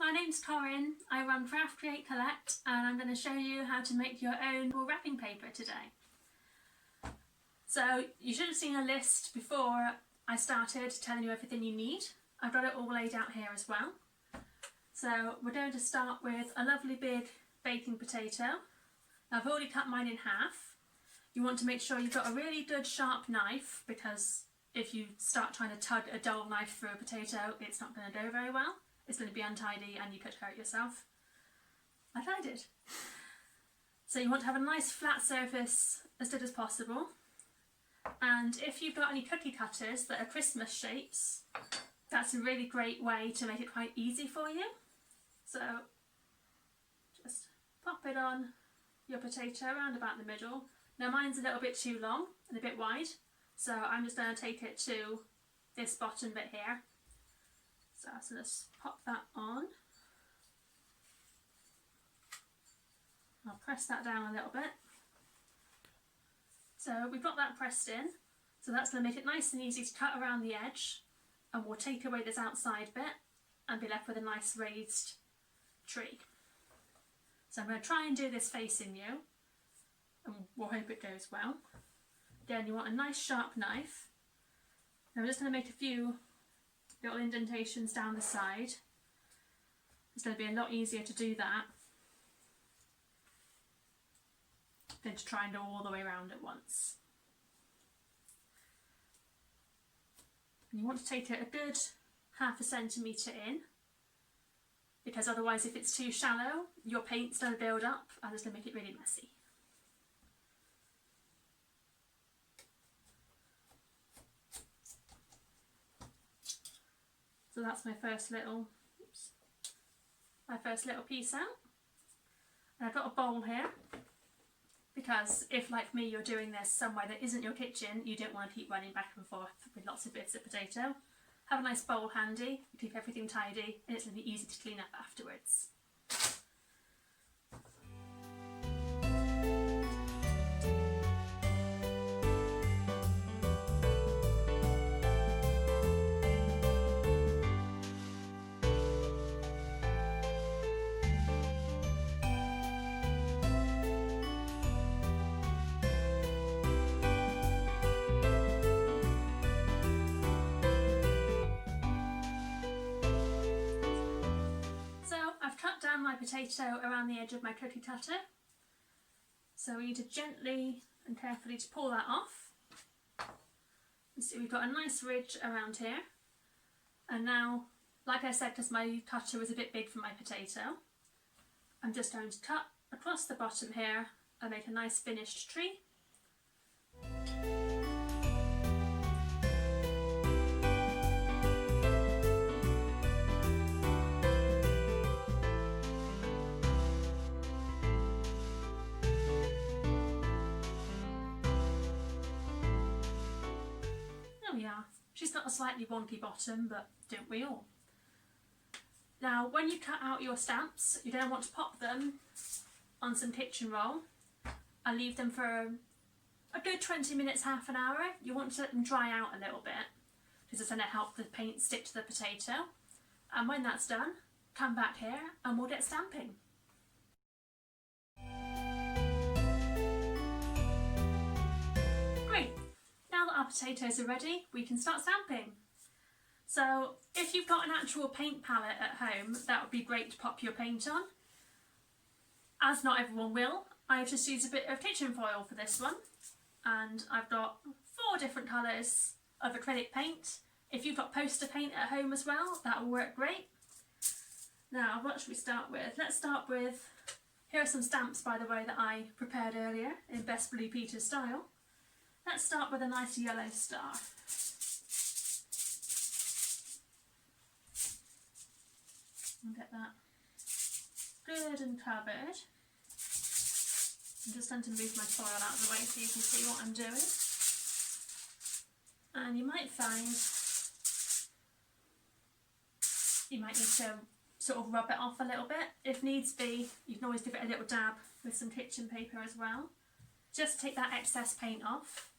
My name's Corinne, I run Craft Create Collect and I'm going to show you how to make your own wrapping paper today. So you should have seen a list before I started telling you everything you need. I've got it all laid out here as well. So we're going to start with a lovely big baking potato. Now I've already cut mine in half. You want to make sure you've got a really good sharp knife, because if you start trying to tug a dull knife through a potato, it's not going to go very well. It's going to be untidy and you could hurt yourself, like I did. So you want to have a nice flat surface as good as possible. And if you've got any cookie cutters that are Christmas shapes, that's a really great way to make it quite easy for you. So just pop it on your potato around about the middle. Now mine's a little bit too long and a bit wide, so I'm just going to take it to this bottom bit here. So let's pop that on. I'll press that down a little bit. So we've got that pressed in, so that's going to make it nice and easy to cut around the edge, and we'll take away this outside bit and be left with a nice raised tree. So I'm going to try and do this facing you, and we'll hope it goes well. Again, you want a nice sharp knife. Now I'm just going to make a few little indentations down the side. It's going to be a lot easier to do that than to try and go all the way around at once. And you want to take it a good ½ centimetre in, because otherwise if it's too shallow, your paint's going to build up and it's going to make it really messy. So that's my first little piece out. And I've got a bowl here, because if, like me, you're doing this somewhere that isn't your kitchen, you don't want to keep running back and forth with lots of bits of potato. Have a nice bowl handy, keep everything tidy, and it's going to be easy to clean up afterwards. My potato around the edge of my cookie cutter, so we need to gently and carefully to pull that off. You see we've got a nice ridge around here, and now, like I said, because my cutter was a bit big for my potato, I'm just going to cut across the bottom here and make a nice finished tree. She's got a slightly wonky bottom, but don't we all? Now, when you cut out your stamps, you're going to want to pop them on some kitchen roll and leave them for a good 20 minutes, ½ an hour. You want to let them dry out a little bit, because it's going to help the paint stick to the potato. And when that's done, come back here and we'll get stamping. Our potatoes are ready, we can start stamping. So if you've got an actual paint palette at home, that would be great to pop your paint on. As not everyone will, I've just used a bit of kitchen foil for this one, and I've got 4 different colours of acrylic paint. If you've got poster paint at home as well, that will work great. Now, what should we start with? Let's start with, here are some stamps, by the way, that I prepared earlier in Best Blue Peter style. Let's start with a nice yellow star. And get that good and covered. I'm just going to move my foil out of the way so you can see what I'm doing. And you might find you might need to sort of rub it off a little bit. If needs be, you can always give it a little dab with some kitchen paper as well. Just take that excess paint off.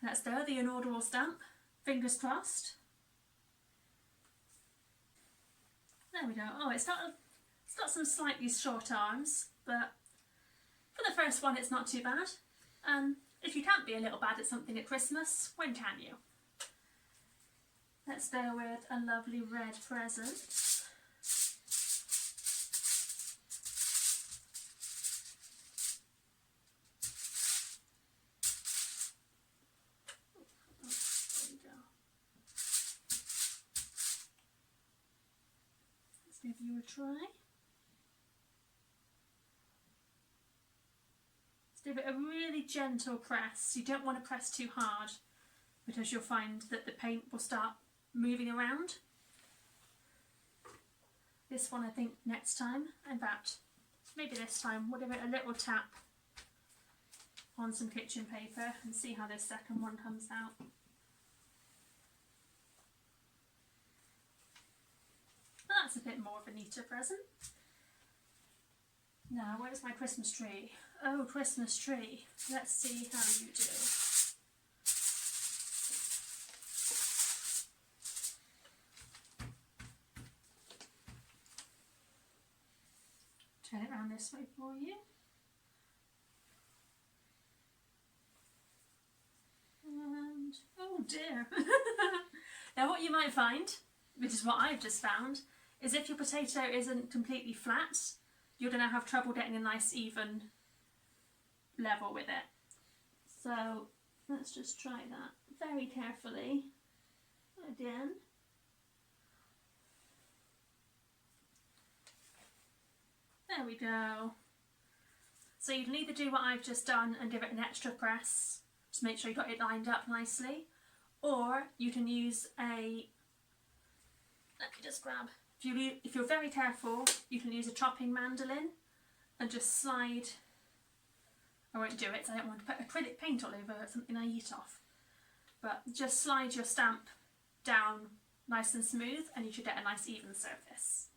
That's there, the inaugural stamp. Fingers crossed. There we go. Oh, it's got some slightly short arms, but for the first one it's not too bad. If you can't be a little bad at something at Christmas, when can you? Let's go with a lovely red present. Give you a try. Let's give it a really gentle press. You don't want to press too hard because you'll find that the paint will start moving around. This one I think next time, in fact maybe this time, we'll give it a little tap on some kitchen paper and see how this second one comes out. That's a bit more of a neater present. Now, where's my Christmas tree? Oh, Christmas tree. Let's see how you do. Turn it around this way for you. And, oh dear. Now what you might find, which is what I've just found, is if your potato isn't completely flat, you're going to have trouble getting a nice even level with it. So let's just try that very carefully again. There we go. So you can either do what I've just done and give it an extra press to make sure you got it lined up nicely, or you can use a, let me just grab, if you're very careful, you can use a chopping mandolin and just slide, I won't do it so I don't want to put acrylic paint all over something I eat off, but just slide your stamp down nice and smooth and you should get a nice even surface.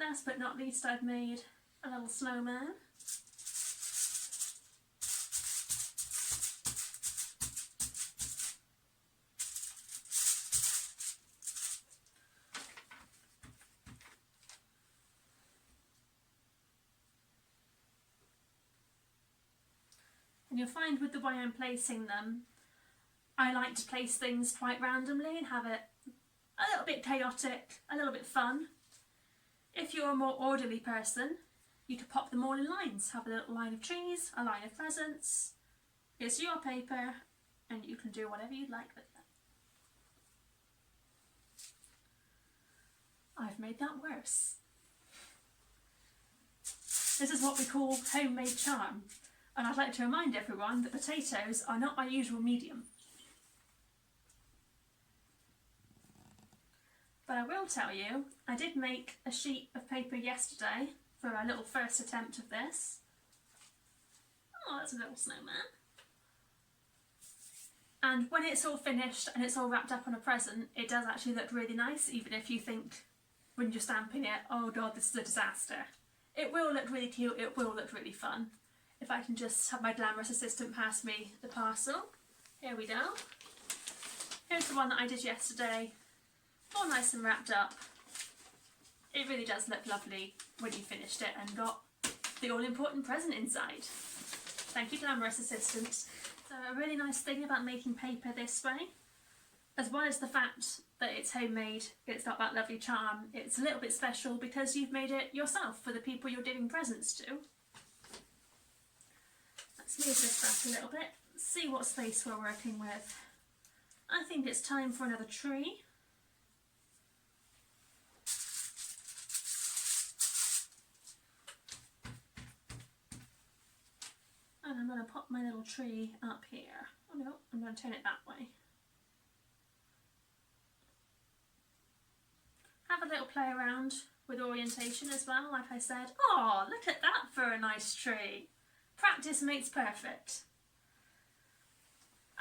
Last but not least, I've made a little snowman. And you'll find with the way I'm placing them, I like to place things quite randomly and have it a little bit chaotic, a little bit fun. If you're a more orderly person, you could pop them all in lines. Have a little line of trees, a line of presents. It's your paper and you can do whatever you'd like with them. I've made that worse. This is what we call homemade charm. And I'd like to remind everyone that potatoes are not my usual medium. But I will tell you, I did make a sheet of paper yesterday for our little first attempt of this. Oh, that's a little snowman. And when it's all finished and it's all wrapped up on a present, it does actually look really nice, even if you think when you're stamping it, oh god, this is a disaster. It will look really cute, it will look really fun. If I can just have my glamorous assistant pass me the parcel. Here we go. Here's the one that I did yesterday. All nice and wrapped up. It really does look lovely when you finished it and got the all-important present inside. Thank you, glamorous assistant. So a really nice thing about making paper this way, as well as the fact that it's homemade, it's got that lovely charm, it's a little bit special because you've made it yourself for the people you're giving presents to. Let's move this back a little bit, see what space we're working with. I think it's time for another tree. And I'm going to pop my little tree up here. Oh no, I'm going to turn it that way. Have a little play around with orientation as well, like I said. Oh, look at that for a nice tree. Practice makes perfect.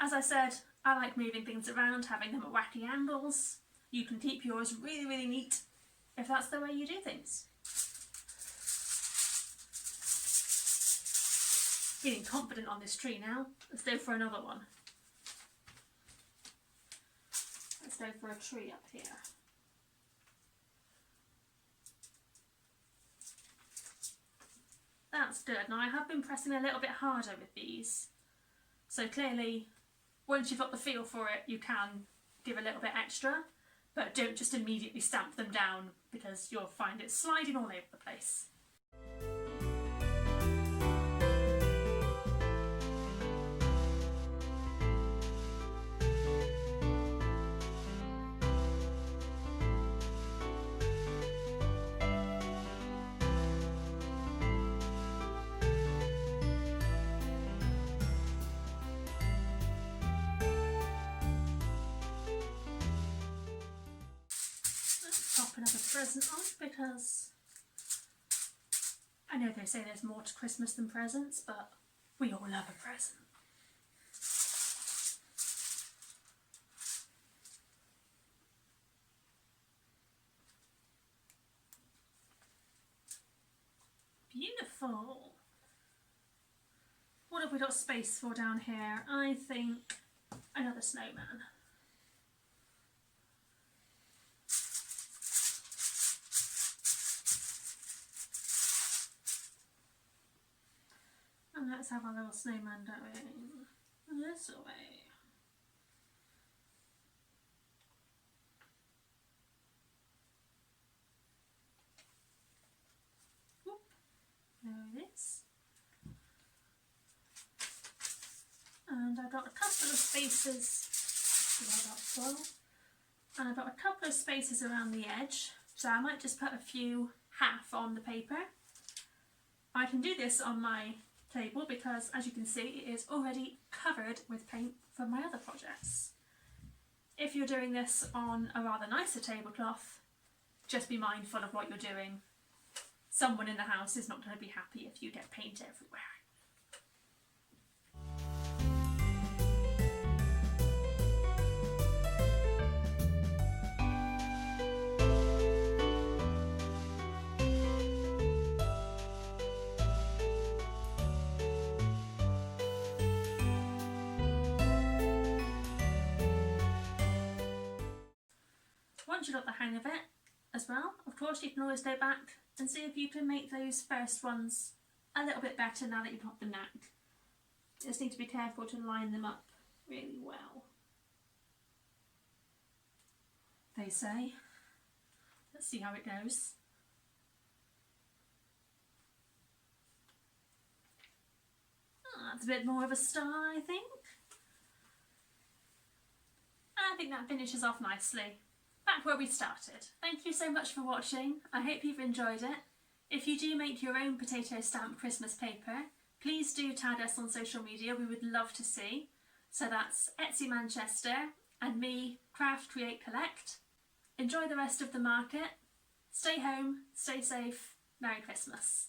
As I said, I like moving things around, having them at wacky angles. You can keep yours really, really neat if that's the way you do things. Feeling confident on this tree now. Let's go for another one. Let's go for a tree up here. That's good. Now I have been pressing a little bit harder with these, so clearly once you've got the feel for it you can give a little bit extra, but don't just immediately stamp them down because you'll find it sliding all over the place. Pop another present on because I know they say there's more to Christmas than presents, but we all love a present. Beautiful. What have we got space for down here? I think another snowman. And let's have our little snowman going this way. Whoop. There it is. And I've got a couple of spaces, and I've got a couple of spaces around the edge, so I might just put a few half on the paper. I can do this on my table because, as you can see, it is already covered with paint from my other projects. If you're doing this on a rather nicer tablecloth, just be mindful of what you're doing. Someone in the house is not going to be happy if you get paint everywhere. Once you've got the hang of it as well, of course you can always go back and see if you can make those first ones a little bit better now that you've got the knack. You just need to be careful to line them up really well, they say. Let's see how it goes. That's a bit more of a star, I think. I think that finishes off nicely. Back where we started. Thank you so much for watching. I hope you've enjoyed it. If you do make your own potato stamp Christmas paper, please do tag us on social media. We would love to see. So that's Etsy Manchester and me, Craft Create Collect. Enjoy the rest of the market. Stay home, stay safe. Merry Christmas.